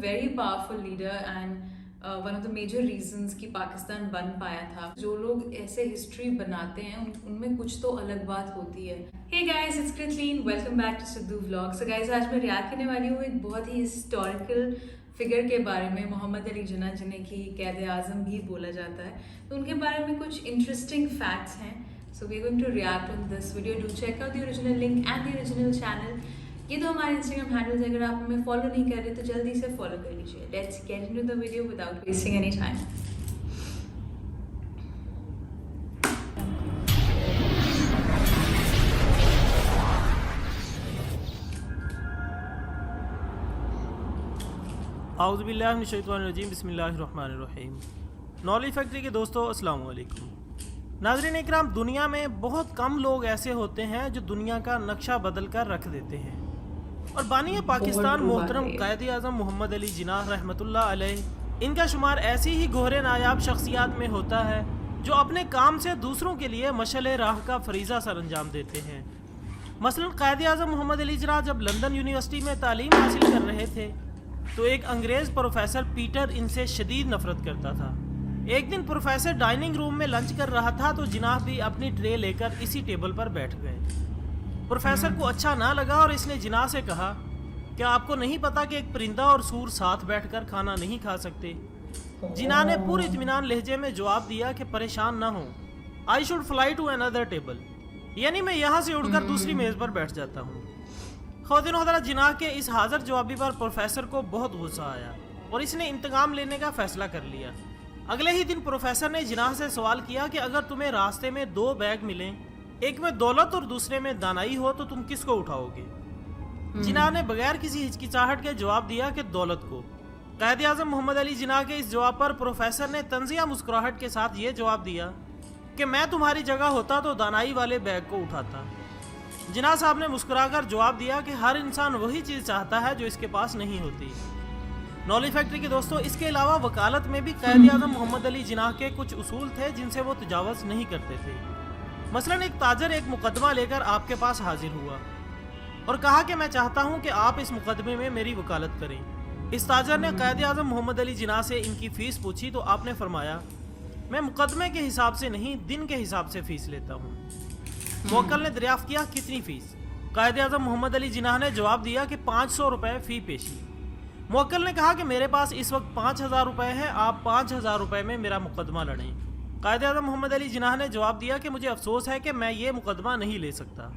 very powerful leader and one of the major reasons کہ پاکستان بن پایا تھا. جو لوگ ایسے ہسٹری بناتے ہیں ان میں کچھ تو الگ بات ہوتی ہے. Hey guys, it's Kathleen. Welcome back to Sidhu Vlog. So guys, آج میں ریاکٹ کرنے والی ہوں ایک بہت ہی ہسٹوریکل فگر کے بارے میں, محمد علی جناح, جنہیں کہ قائد اعظم بھی بولا جاتا ہے. تو ان کے بارے میں کچھ انٹرسٹنگ فیکٹس ہیں. So we're going to react on this video. Do check out the original link and the original channel. یہ تو ہمارے انسٹاگرام ہینڈلز ہے. اگر آپ ہمیں فالو نہیں کر رہے تو جلدی سے فالو کر لیجیے. Let's get into the video without wasting any time. اعوذ باللہ من الشیطان الرجیم. بسم اللہ الرحمن الرحیم. نالج فیکٹری کے دوستو السلام علیکم. ناظرین اکرام, دنیا میں بہت کم لوگ ایسے ہوتے ہیں جو دنیا کا نقشہ بدل کر رکھ دیتے ہیں, اور بانی پاکستان محترم قائد اعظم محمد علی جناح رحمۃ اللہ علیہ, ان کا شمار ایسی ہی گہرے نایاب شخصیات میں ہوتا ہے جو اپنے کام سے دوسروں کے لیے مشعل راہ کا فریضہ سر انجام دیتے ہیں. مثلا قائد اعظم محمد علی جناح جب لندن یونیورسٹی میں تعلیم حاصل کر رہے تھے تو ایک انگریز پروفیسر پیٹر ان سے شدید نفرت کرتا تھا. ایک دن پروفیسر ڈائننگ روم میں لنچ کر رہا تھا تو جناح بھی اپنی ٹرے لے کر اسی ٹیبل پر بیٹھ گئے. پروفیسر کو اچھا نہ لگا اور اس نے جناح سے کہا, کیا آپ کو نہیں پتا کہ ایک پرندہ اور سور ساتھ بیٹھ کر کھانا نہیں کھا سکتے؟ جناح نے پورے اطمینان لہجے میں جواب دیا کہ پریشان نہ ہوں, I should fly to another table, یعنی میں یہاں سے اڑ کر دوسری میز پر بیٹھ جاتا ہوں. خواتین و حضرات, جناح کے اس حاضر جوابی پر پروفیسر کو بہت غصہ آیا اور اس نے انتقام لینے کا فیصلہ کر لیا. اگلے ہی دن پروفیسر نے جناح سے سوال کیا کہ اگر تمہیں راستے میں دو بیگ ملیں, ایک میں دولت اور دوسرے میں دانائی ہو, تو تم کس کو اٹھاؤ گے؟ جناح نے بغیر کسی ہچکچاہٹ کے جواب دیا کہ دولت کو. قائد اعظم محمد علی جناح کے اس جواب پر پروفیسر نے طنزیہ مسکراہٹ کے ساتھ یہ جواب دیا کہ میں تمہاری جگہ ہوتا تو دانائی والے بیگ کو اٹھاتا. جناح صاحب نے مسکرا کر جواب دیا کہ ہر انسان وہی چیز چاہتا ہے جو اس کے پاس نہیں ہوتی. نالج فیکٹری کے دوستو, اس کے علاوہ وکالت میں بھی قائد اعظم محمد علی جناح کے کچھ اصول تھے جن سے وہ تجاوز نہیں کرتے تھے. مثلا ایک تاجر ایک مقدمہ لے کر آپ کے پاس حاضر ہوا اور کہا کہ میں چاہتا ہوں کہ آپ اس مقدمے میں میری وکالت کریں. اس تاجر نے قائد اعظم محمد علی جناح سے ان کی فیس پوچھی تو آپ نے فرمایا, میں مقدمے کے حساب سے نہیں, دن کے حساب سے فیس لیتا ہوں. موکل نے دریافت کیا, کتنی فیس؟ قائد اعظم محمد علی جناح نے جواب دیا کہ 500 روپے فی پیشی. موکل نے کہا کہ میرے پاس اس وقت 5000 روپے ہیں, آپ 5000 روپے میں میرا مقدمہ لڑیں. قائد اعظم محمد علی جناح نے جواب دیا کہ مجھے افسوس ہے کہ میں یہ مقدمہ نہیں لے سکتا,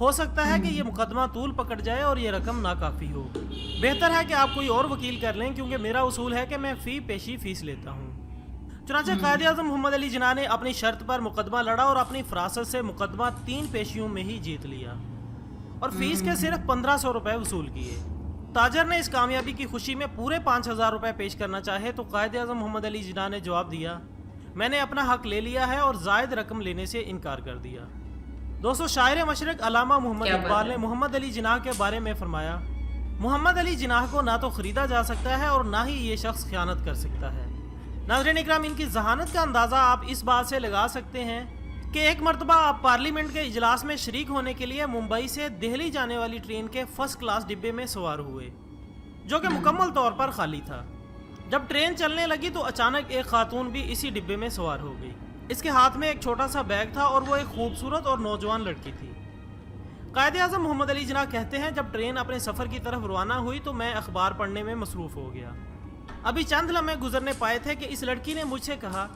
ہو سکتا ہے کہ یہ مقدمہ طول پکڑ جائے اور یہ رقم ناکافی ہو, بہتر ہے کہ آپ کوئی اور وکیل کر لیں کیونکہ میرا اصول ہے کہ میں فی پیشی فیس لیتا ہوں. چنانچہ قائد اعظم محمد علی جناح نے اپنی شرط پر مقدمہ لڑا اور اپنی فراست سے مقدمہ 3 پیشیوں میں ہی جیت لیا اور فیس کے صرف 1500 روپے وصول کیے. تاجر نے اس کامیابی کی خوشی میں پورے 5000 روپے پیش کرنا چاہے تو قائد اعظم محمد علی جناح نے جواب دیا, میں نے اپنا حق لے لیا ہے, اور زائد رقم لینے سے انکار کر دیا. دوستو, شاعر مشرق علامہ محمد اقبال نے محمد علی جناح کے بارے میں فرمایا, محمد علی جناح کو نہ تو خریدا جا سکتا ہے اور نہ ہی یہ شخص خیانت کر سکتا ہے. ناظرین اکرام, ان کی ذہانت کا اندازہ آپ اس بات سے لگا سکتے ہیں کہ ایک مرتبہ آپ پارلیمنٹ کے اجلاس میں شریک ہونے کے لیے ممبئی سے دہلی جانے والی ٹرین کے فرسٹ کلاس ڈبے میں سوار ہوئے جو کہ مکمل طور پر خالی تھا. جب ٹرین چلنے لگی تو اچانک ایک خاتون بھی اسی ڈبے میں سوار ہو گئی. اس کے ہاتھ میں ایک چھوٹا سا بیگ تھا اور وہ ایک خوبصورت اور نوجوان لڑکی تھی. قائد اعظم محمد علی جناح کہتے ہیں, جب ٹرین اپنے سفر کی طرف روانہ ہوئی تو میں اخبار پڑھنے میں مصروف ہو گیا. ابھی چند لمحے گزرنے پائے تھے کہ اس لڑکی نے مجھ سے کہا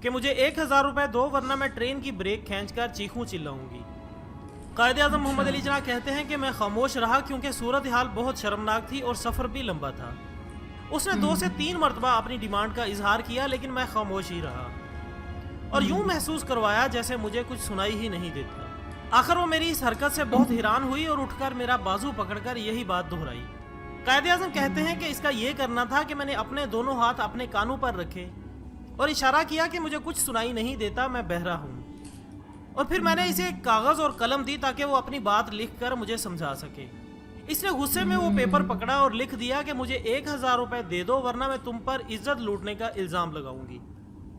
کہ مجھے 1000 روپے دو ورنہ میں ٹرین کی بریک کھینچ کر چیخوں چلاؤں گی. قائد اعظم محمد علی جناح کہتے ہیں کہ میں خاموش رہا کیونکہ صورتحال بہت شرمناک تھی اور سفر بھی لمبا تھا. اس نے 2 سے 3 مرتبہ اپنی ڈیمانڈ کا اظہار کیا لیکن میں خاموش ہی رہا اور یوں محسوس کروایا جیسے مجھے کچھ سنائی ہی نہیں دیتا. آخر وہ میری اس حرکت سے بہت حیران ہوئی اور اٹھ کر میرا بازو پکڑ کر یہی بات دہرائی. قائد اعظم کہتے ہیں کہ اس کا یہ کرنا تھا کہ میں نے اپنے دونوں ہاتھ اپنے کانوں پر رکھے اور اشارہ کیا کہ مجھے کچھ سنائی نہیں دیتا, میں بہرا ہوں, اور پھر میں نے اسے ایک کاغذ اور قلم دی تاکہ وہ اپنی بات لکھ کر مجھے سمجھا سکے. اس نے غصے میں وہ پیپر پکڑا اور لکھ دیا کہ مجھے 1000 روپے دے دو ورنہ میں تم پر عزت لوٹنے کا الزام لگاؤں گی.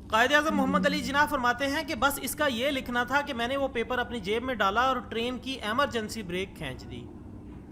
قائد اعظم محمد علی جناح فرماتے ہیں کہ بس اس کا یہ لکھنا تھا کہ میں نے وہ پیپر اپنی جیب میں ڈالا اور ٹرین کی ایمرجنسی بریک کھینچ دی.